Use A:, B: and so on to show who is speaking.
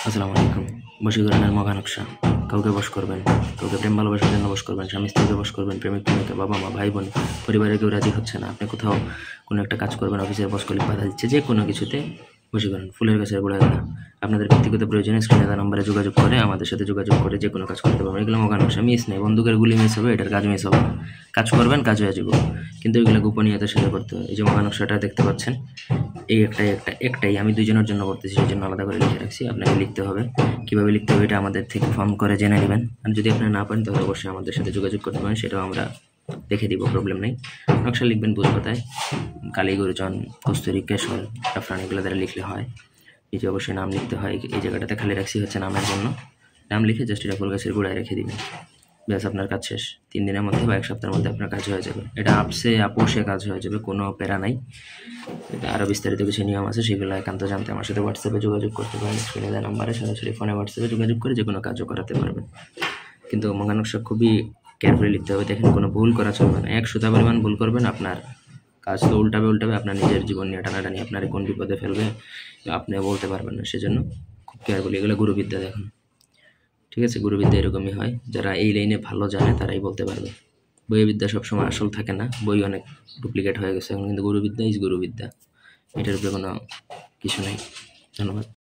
A: আসসালামু আলাইকুম। বশীকরণের মগা নকশা। কাউকে বশ করবেন, কাউকে প্রেম ভালোবাসার জন্য বশ করবেন, স্বামী স্ত্রীকে বশ করবেন, প্রেমিক প্রেমিকা, বাবা মা, ভাই বোন, পরিবারের কেউ রাজি হচ্ছে না। আপনি কোথাও কোনো একটা কাজ করবেন, অফিসের বস কলিগ বাধা দিচ্ছে, যে কোনো কিছুতে বশীকরণ। ফুলের গাছের গোড়ায় না। আপনাদের ব্যক্তিগত প্রয়োজনে স্ক্রিনে দেওয়া নম্বরে যোগাযোগ করে আমাদের সাথে যোগাযোগ করে যে কোনো কাজ করতে পারবেন। এগুলো মগা নকশা, মিস নেই। বন্দুকের গুলি মিস হবে, এটার কাজ মিস হবে না। কাজ করবেন, কাজ হয়ে যাবো। কিন্তু এগুলো গোপনীয়তার সাথে করতে হয়। এই যে মগা নকশাটা দেখতে পাচ্ছেন, এই একটাই আমি দুইজনের জন্য করতেছি, সেই জন্য আলাদা করে লিখে রাখছি। আপনাকে লিখতে হবে, কীভাবে লিখতে হবে এটা আমাদের থেকে ফর্ম করে জেনে নেবেন। আর যদি আপনারা না পারেন তাহলে অবশ্যই আমাদের সাথে যোগাযোগ করতে পারেন, সেটাও আমরা দেখে দিব, প্রবলেম নেই। নকশা লিখবেন বুঝপাতায়, কালীগুরুজন, কস্তুরী, কেশর, জাফরান, এগুলো দ্বারা লিখলে হয়। নিচে অবশ্যই নাম লিখতে হয়। এই জায়গাটাতে খালি রাখছি হচ্ছে নামের জন্য। নাম লিখে জাস্ট এটা ফুল গাছের গোড়ায় রেখে দিবেন। ব্যাস, আপনার কাজ শেষ। 3 দিনের মধ্যে বা 1 সপ্তাহের মধ্যে আপনার কাজ হয়ে যাবে। এটা আপোষে কাজ হয়ে যাবে, কোনো প্যারা নাই। এটা আরও বিস্তারিত কিছু নিয়ম আছে, সেগুলো একান্ত জানতে আমার সাথে হোয়াটসঅ্যাপে যোগাযোগ করতে পারেন। স্ক্রিনে দেওয়া নাম্বারে সরাসরি ফোনে হোয়াটসঅ্যাপে যোগাযোগ করে যে কোনো কাজও করাতে পারবেন। কিন্তু মগা নকশা খুবই কেয়ারফুলি লিখতে হবে। দেখেন, কোনো ভুল করা চলবে না। 1 সুতা পরিমাণ ভুল করবেন, আপনার কাজ তো উল্টাবে। আপনার নিজের জীবন নিয়ে টানাটানি, আপনার কোন বিপদে ফেলবে আপনিও বলতে পারবেন না। সেজন্য খুব কেয়ারফুলি। এগুলো গুরুবিদ্যা, দেখুন। ঠিক আছে, গুরুবিদ্যা এরকমই হয়। যারা এই লাইনে ভালো জানে তারাই বলতে পারবে। বইয়ের বিদ্যা সবসময় আসল থাকে না, বই অনেক ডুপ্লিকেট হয়ে গেছে এখন, কিন্তু গুরুবিদ্যা ইজ গুরুবিদ্যা। এটার উপরে কোনো কিছু নেই। ধন্যবাদ।